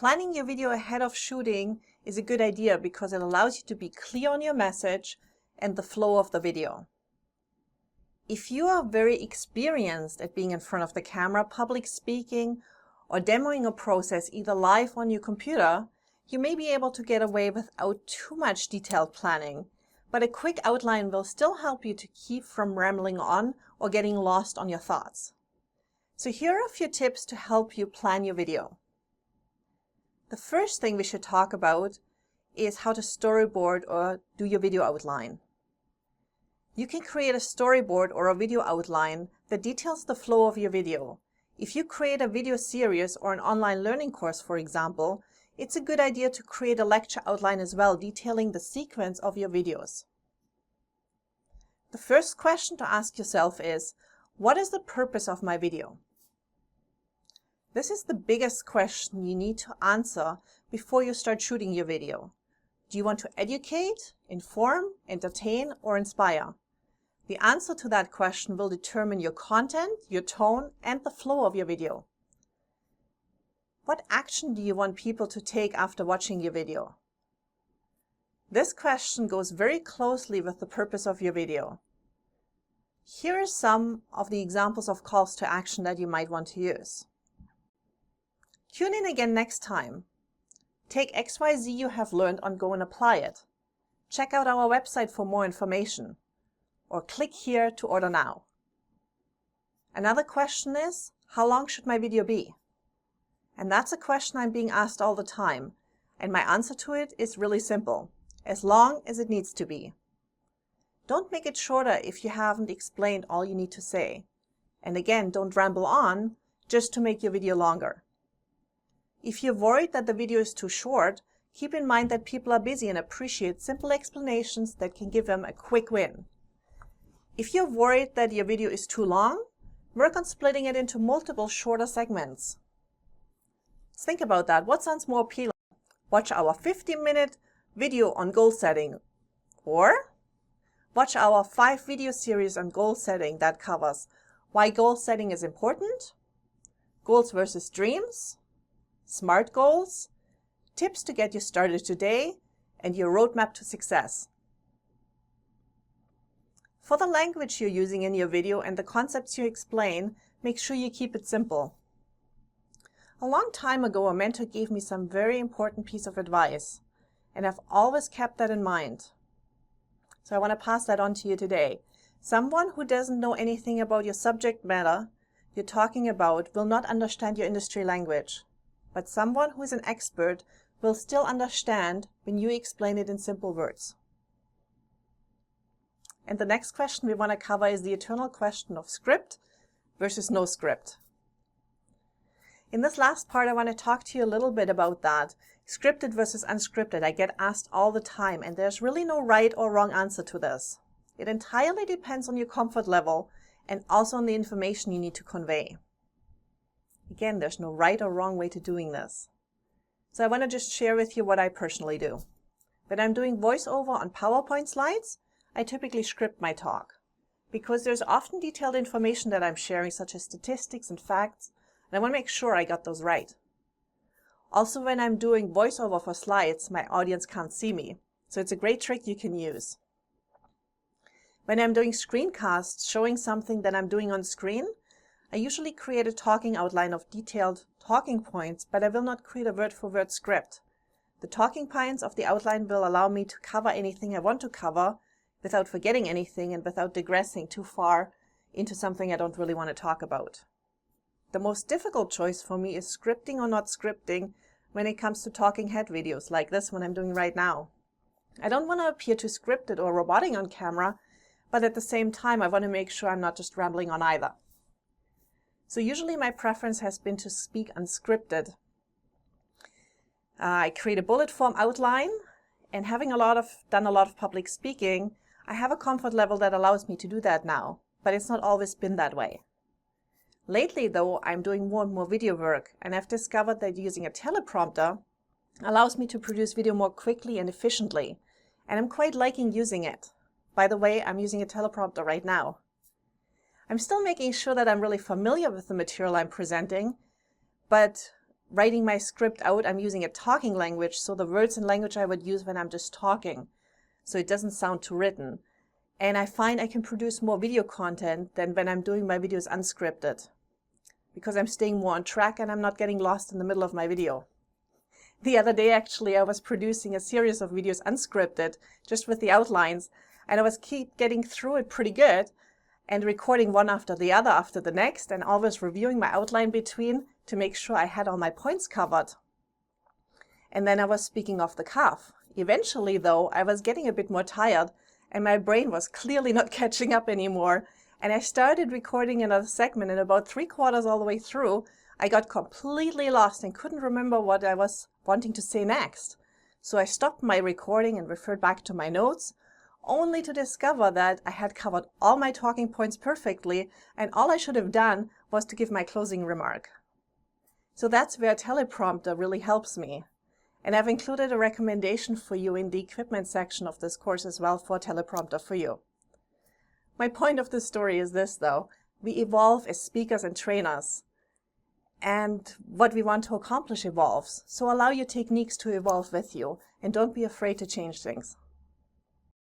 Planning your video ahead of shooting is a good idea because it allows you to be clear on your message and the flow of the video. If you are very experienced at being in front of the camera, public speaking, or demoing a process either live on your computer, you may be able to get away without too much detailed planning, but a quick outline will still help you to keep from rambling on or getting lost on your thoughts. So here are a few tips to help you plan your video. The first thing we should talk about is how to storyboard or do your video outline. You can create a storyboard or a video outline that details the flow of your video. If you create a video series or an online learning course, for example, it's a good idea to create a lecture outline as well, detailing the sequence of your videos. The first question to ask yourself is, what is the purpose of my video? This is the biggest question you need to answer before you start shooting your video. Do you want to educate, inform, entertain, or inspire? The answer to that question will determine your content, your tone, and the flow of your video. What action do you want people to take after watching your video? This question goes very closely with the purpose of your video. Here are some of the examples of calls to action that you might want to use. Tune in again next time. Take XYZ you have learned and go and apply it. Check out our website for more information. Or click here to order now. Another question is, how long should my video be? And that's a question I'm being asked all the time, and my answer to it is really simple: as long as it needs to be. Don't make it shorter if you haven't explained all you need to say. And again, don't ramble on just to make your video longer. If you're worried that the video is too short, keep in mind that people are busy and appreciate simple explanations that can give them a quick win. If you're worried that your video is too long, work on splitting it into multiple shorter segments. Think about that. What sounds more appealing? Watch our 15-minute video on goal setting, or watch our 5 video series on goal setting that covers why goal setting is important, goals versus dreams, SMART goals, tips to get you started today, and your roadmap to success. For the language you're using in your video and the concepts you explain, make sure you keep it simple. A long time ago, a mentor gave me some very important piece of advice, and I've always kept that in mind. So I want to pass that on to you today. Someone who doesn't know anything about your subject matter you're talking about will not understand your industry language, but someone who is an expert will still understand when you explain it in simple words. And the next question we want to cover is the eternal question of script versus no script. In this last part, I want to talk to you a little bit about that. Scripted versus unscripted. I get asked all the time, and there's really no right or wrong answer to this. It entirely depends on your comfort level and also on the information you need to convey. Again, there's no right or wrong way to doing this. So I want to just share with you what I personally do. When I'm doing voiceover on PowerPoint slides, I typically script my talk because there's often detailed information that I'm sharing, such as statistics and facts, and I want to make sure I got those right. Also, when I'm doing voiceover for slides, my audience can't see me, so it's a great trick you can use. When I'm doing screencasts showing something that I'm doing on screen, I usually create a talking outline of detailed talking points, but I will not create a word-for-word script. The talking points of the outline will allow me to cover anything I want to cover without forgetting anything and without digressing too far into something I don't really want to talk about. The most difficult choice for me is scripting or not scripting when it comes to talking head videos like this one I'm doing right now. I don't want to appear too scripted or robotic on camera, but at the same time I want to make sure I'm not just rambling on either. So usually my preference has been to speak unscripted. I create a bullet form outline, and having done a lot of public speaking, I have a comfort level that allows me to do that now, but it's not always been that way. Lately though, I'm doing more and more video work, and I've discovered that using a teleprompter allows me to produce video more quickly and efficiently, and I'm quite liking using it. By the way, I'm using a teleprompter right now. I'm still making sure that I'm really familiar with the material I'm presenting, but writing my script out, I'm using a talking language, so the words and language I would use when I'm just talking, so it doesn't sound too written. And I find I can produce more video content than when I'm doing my videos unscripted, because I'm staying more on track and I'm not getting lost in the middle of my video. The other day, actually, I was producing a series of videos unscripted, just with the outlines, and I was keep getting through it pretty good and recording one after the other after the next, and always reviewing my outline between to make sure I had all my points covered. And then I was speaking off the cuff. Eventually, though, I was getting a bit more tired and my brain was clearly not catching up anymore. And I started recording another segment, and about 3/4 all the way through, I got completely lost and couldn't remember what I was wanting to say next. So I stopped my recording and referred back to my notes, only to discover that I had covered all my talking points perfectly, and all I should have done was to give my closing remark. So that's where a teleprompter really helps me. And I've included a recommendation for you in the equipment section of this course as well for a teleprompter for you. My point of this story is this, though. We evolve as speakers and trainers, and what we want to accomplish evolves. So allow your techniques to evolve with you, and don't be afraid to change things.